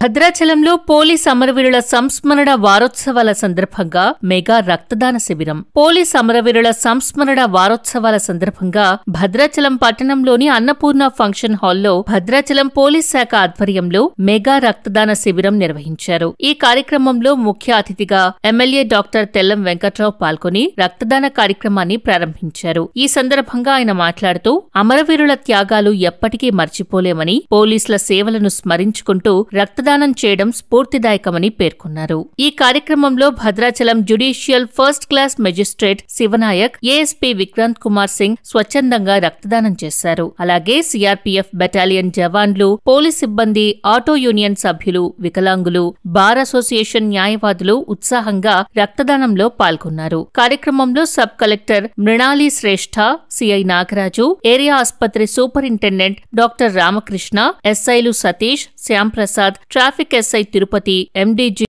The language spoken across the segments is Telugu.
భద్రాచలంలో పోలీస్ అమరవీరుల సంస్మరణ వారోత్సవాల సందర్భంగా మెగా రక్తదాన శిబిరం. పోలీస్ అమరవీరుల సంస్మరణ వారోత్సవాల సందర్భంగా భద్రాచలం పట్టణంలోని అన్నపూర్ణ ఫంక్షన్ హాల్లో భద్రాచలం పోలీస్ శాఖ ఆధ్వర్యంలో మెగా రక్తదాన శిబిరం నిర్వహించారు. ఈ కార్యక్రమంలో ముఖ్య అతిథిగా ఎమ్మెల్యే డాక్టర్ తెల్లం వెంకట్రావు పాల్గొని రక్తదాన కార్యక్రమాన్ని ప్రారంభించారు. ఈ సందర్భంగా ఆయన మాట్లాడుతూ అమరవీరుల త్యాగాలు ఎప్పటికీ మర్చిపోలేమని, పోలీసుల సేవలను స్మరించుకుంటూ రక్తదానం చేయడం స్ఫూర్తిదాయకమని పేర్కొన్నారు. ఈ కార్యక్రమంలో Bhadrachalam judicial first class magistrate Shivanayak, ASP Vikrant Kumar Singh స్వచ్ఛందంగా రక్తదానం చేశారు. అలాగే సిఆర్పీఎఫ్ బెటాలియన్ జవాన్లు, పోలీస్ సిబ్బంది, ఆటో యూనియన్ సభ్యులు, వికలాంగులు, బార్ అసోసియేషన్ న్యాయవాదులు ఉత్సాహంగా రక్తదానంలో పాల్గొన్నారు. కార్యక్రమంలో sub collector Mrinali Shreshtha, CI Nagaraju, area ఆసుపత్రి సూపరింటెండెంట్ డాక్టర్ రామకృష్ణ, ఎస్ఐలు సతీష్, శ్యాంప్రసాద్, ట్రాఫిక్ ఎస్ఐ తిరుపతి, ఎండీజీ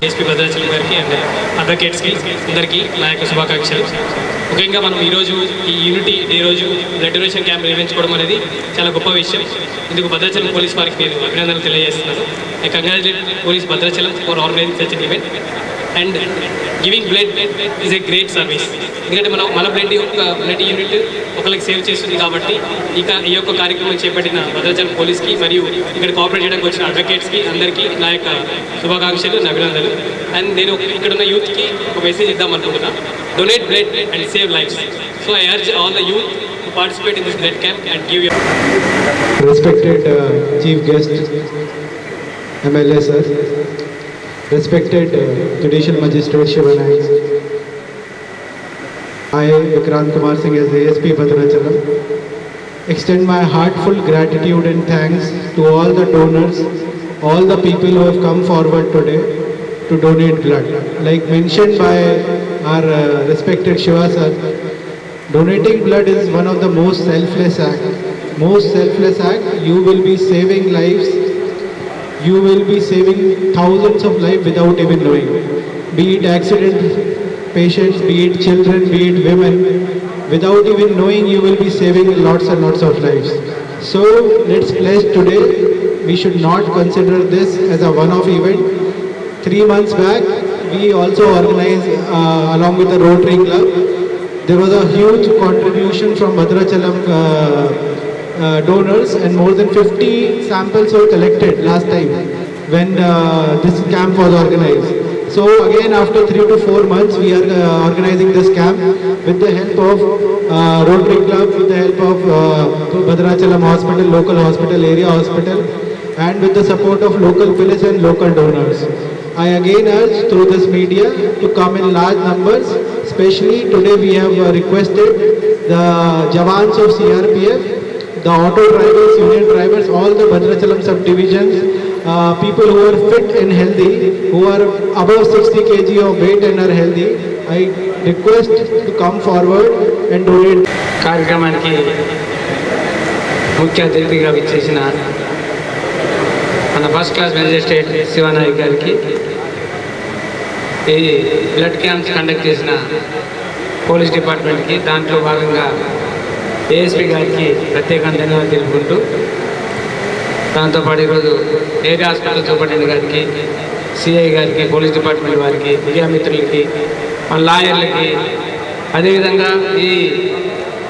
ఏఎస్పీ భద్రాచలం గారికి అండ్ అడ్వకేట్స్కి అందరికీ నా యొక్క శుభాకాంక్షలు. ముఖ్యంగా మనం ఈరోజు ఈ యూనిటీ డే రోజు బ్లడ్ డొనేషన్ క్యాంప్ నిర్వహించుకోవడం అనేది చాలా గొప్ప విషయం. ఇందుకు భద్రాచలం పోలీస్ వారికి నేను అభినందనలు తెలియజేస్తున్నాను. I congratulate police Bhadrachalam for organizing such an event and giving blood is a great service. ఎందుకంటే మన బ్లడ్ యూనిట్ ఒకరికి సేవ్ చేస్తుంది కాబట్టి ఈ యొక్క కార్యక్రమం చేపట్టిన భద్రాచలం పోలీస్కి మరియు ఇక్కడ కోఆపరేట్ చేయడానికి వచ్చిన అడ్వకేట్స్కి అందరికీ నా యొక్క శుభాకాంక్షలు, నా అభినందనలు. అండ్ నేను ఇక్కడున్న యూత్కి ఒక మెసేజ్ ఇద్దాం అనుకుంటున్నా. Donate blood and save lives. So I urge all the youth to participate in this blood camp and give your respected chief guest MLA sir, respected Judicial Magistrate Shivanayak, I, Vikrant Kumar Singh as ASP Bhadrachalam, extend my heartfelt gratitude and thanks to all the donors, all the people who have come forward today to donate blood. Like mentioned by our respected Shiva sir, donating blood is one of the most selfless act. Most selfless act, you will be saving lives. You will be saving thousands of lives without even knowing. Be it accident patients, be it children, be it women, without even knowing you will be saving lots and lots of lives. So let's pledge today, we should not consider this as a one-off event. 3 months back, we also organize along with the Rotary Club. There was a huge contribution from Bhadrachalam donors, and more than 50 samples were collected last time when this camp was organized. So again, after 3 to 4 months, we are organizing this camp with the help of Rotary Club, with the help of Bhadrachalam Hospital, local hospital, area hospital, and with the support of local police and local donors. I again urge through this media to come in large numbers. Especially today we have requested the Jawans of CRPF, the auto drivers, union drivers, all the Bhadrachalam subdivisions, people who are fit and healthy, who are above 60 kg of weight and are healthy. I request to come forward and donate. కార్యక్రమానికి ముఖ్య అతిథిగా విచ్చేసిన మన ఫస్ట్ క్లాస్ మెజిస్ట్రేట్ శివనాయక్ గారికి, ఈ బ్లడ్ క్యాంప్స్ కండక్ట్ చేసిన పోలీస్ డిపార్ట్మెంట్కి, దాంట్లో భాగంగా ఏఎస్పీ గారికి ప్రత్యేకంగా ధన్యవాదాలు తెలుపుకుంటూ, దాంతోపాటు ఈరోజు ఏరియా హాస్పిటల్ సూపరింటెండెంట్ గారికి, సిఐ గారికి, పోలీస్ డిపార్ట్మెంట్ వారికి, మీడియా మిత్రులకి, మన లాయర్లకి, అదేవిధంగా ఈ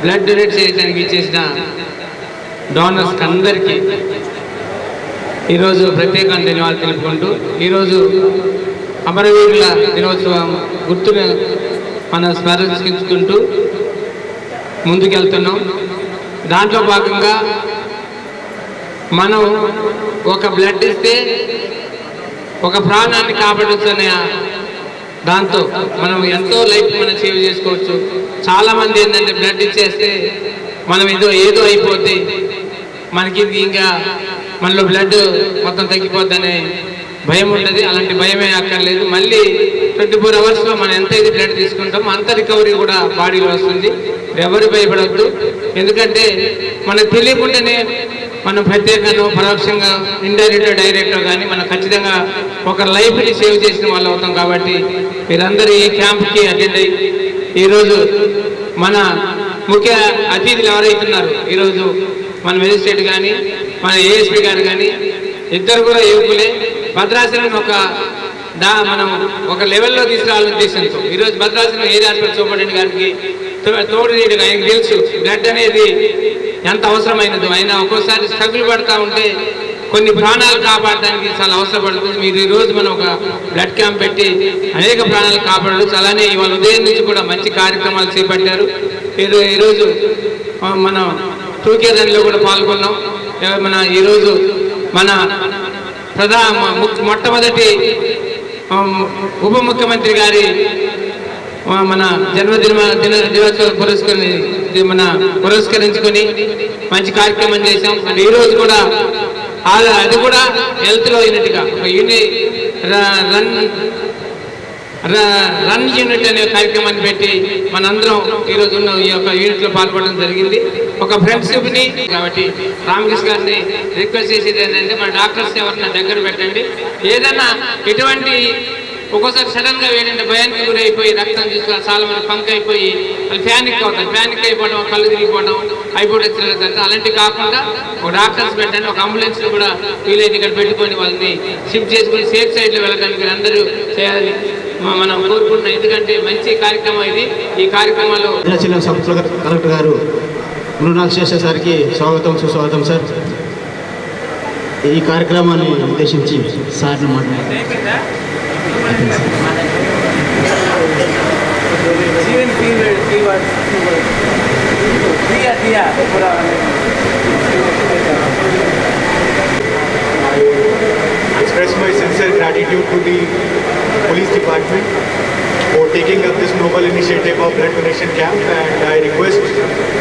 బ్లడ్ డొనేట్ చేయడానికి ఇచ్చేసిన డోనర్స్కి అందరికీ ఈరోజు ప్రత్యేకంగా ధన్యవాదాలు తెలుపుకుంటూ, ఈరోజు అమరవీరుల దినోత్సవం గుర్తును మనం స్మరించుకుంటూ ముందుకెళ్తున్నాం. దాంట్లో భాగంగా మనం ఒక బ్లడ్ ఇస్తే ఒక ప్రాణాన్ని కాపాడవచ్చు అనే దాంతో మనం ఎంతో లైఫ్ మనం సేవ్ చేసుకోవచ్చు. చాలామంది ఏంటంటే బ్లడ్ ఇచ్చేస్తే మనం ఏదో అయిపోతే మనకి ఇంకా మనలో బ్లడ్ మొత్తం తగ్గిపోద్దనే భయం ఉంటుంది. అలాంటి భయమే అక్కర్లేదు. మళ్ళీ 24 అవర్స్లో మనం ఎంతైతే బ్లడ్ తీసుకుంటామో అంత రికవరీ కూడా బాడీలో వస్తుంది. ఎవరు భయపడవద్దు. ఎందుకంటే మనకు తెలియకుండానే మనం ప్రత్యేకంగా పరోక్షంగా ఇండైరెక్ట్ డైరెక్ట్గా కానీ మనం ఖచ్చితంగా ఒక లైఫ్ని సేవ్ చేసిన వాళ్ళు అవుతాం. కాబట్టి మీరందరూ ఈ క్యాంప్కి అటెండ్ అయ్యి ఈరోజు మన ముఖ్య అతిథులు ఎవరైతున్నారో ఈరోజు మన మెజిస్ట్రేట్ కానీ మన ఏఎస్పీ గారు కానీ ఇద్దరు కూడా యువకులే. భద్రాచలం మనం ఒక లెవెల్లో తీసుకురావాలని ఉద్దేశంతో ఈరోజు భద్రాచలం ఏరియా హాస్పిటల్ సూపరింటెండెంట్ గారికి తోడు నీడుగా ఆయనకు తెలుసు బ్లడ్ అనేది ఎంత అవసరమైనదో. ఆయన ఒక్కోసారి స్ట్రగుల్ పడుతూ ఉంటే కొన్ని ప్రాణాలు కాపాడడానికి చాలా అవసరపడుతుంది. మీరు ఈరోజు మనం ఒక బ్లడ్ క్యాంప్ పెట్టి అనేక ప్రాణాలు కాపాడచ్చు. అలానే ఇవాళ ఉదయం నుంచి కూడా మంచి కార్యక్రమాలు చేపట్టారు. ఈరోజు మనం టూకేదానిలో కూడా పాల్గొన్నాం. మన ఈరోజు మన మొట్టమొదటి ఉప ముఖ్యమంత్రి గారి మన దినోత్సవం పురస్కరించుకొని మంచి కార్యక్రమం చేశాం. ఈరోజు కూడా అది కూడా హెల్త్లో అయినట్టుగా రన్ యూనిట్ అనే కార్యక్రమాన్ని పెట్టి మనందరం ఈరోజు ఉన్న ఈ యొక్క యూనిట్లో పాల్గొనడం జరిగింది. ఒక ఫ్రెండ్షిప్ని కాబట్టి రామకృష్ణ గారిని రిక్వెస్ట్ చేసేది ఏంటంటే మన డాక్టర్స్ ఎవరిన దగ్గర పెట్టండి. ఏదైనా ఎటువంటి ఒక్కోసారి సడన్గా ఏంటంటే భయానికి గురైపోయి రక్తం చూసుకోవాలి, చాలా మంది పంక్ అయిపోయి వాళ్ళు ప్యానిక్ అవుతారు. ప్యానిక్ అయిపోవడం, కళ్ళు తిరిగిపోవడం, అయిపోవడం. అలాంటివి కాకుండా ఒక డాక్టర్స్ పెట్టండి. ఒక అంబులెన్స్ కూడా వీలైతే ఇక్కడ పెట్టుకొని వాళ్ళని షిఫ్ట్ చేసుకొని సేఫ్ సైడ్లో వెళ్ళడానికి అందరూ చేయాలి మనం కోరుకుంటున్నాం. ఎందుకంటే మంచి కార్యక్రమం ఇది. ఈ కార్యక్రమంలో సబ్ కలెక్టర్ గారు మృణాల్ శేష సార్కి స్వాగతం, సుస్వాగతం సార్. ఈ కార్యక్రమాన్ని ఉద్దేశించి సార్ని మాట్లాడారు. Express my sincere gratitude to the police department for taking up this noble initiative of blood donation camp, and I request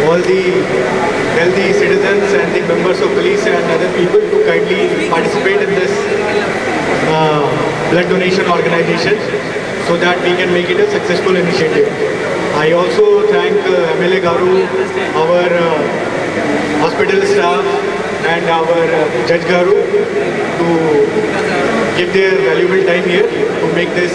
all the healthy citizens and the members of police and other people to kindly participate in this blood donation organization so that we can make it a successful initiative. I also thank MLA Garu, our hospital staff and our Judge Garu to give their valuable time here to make this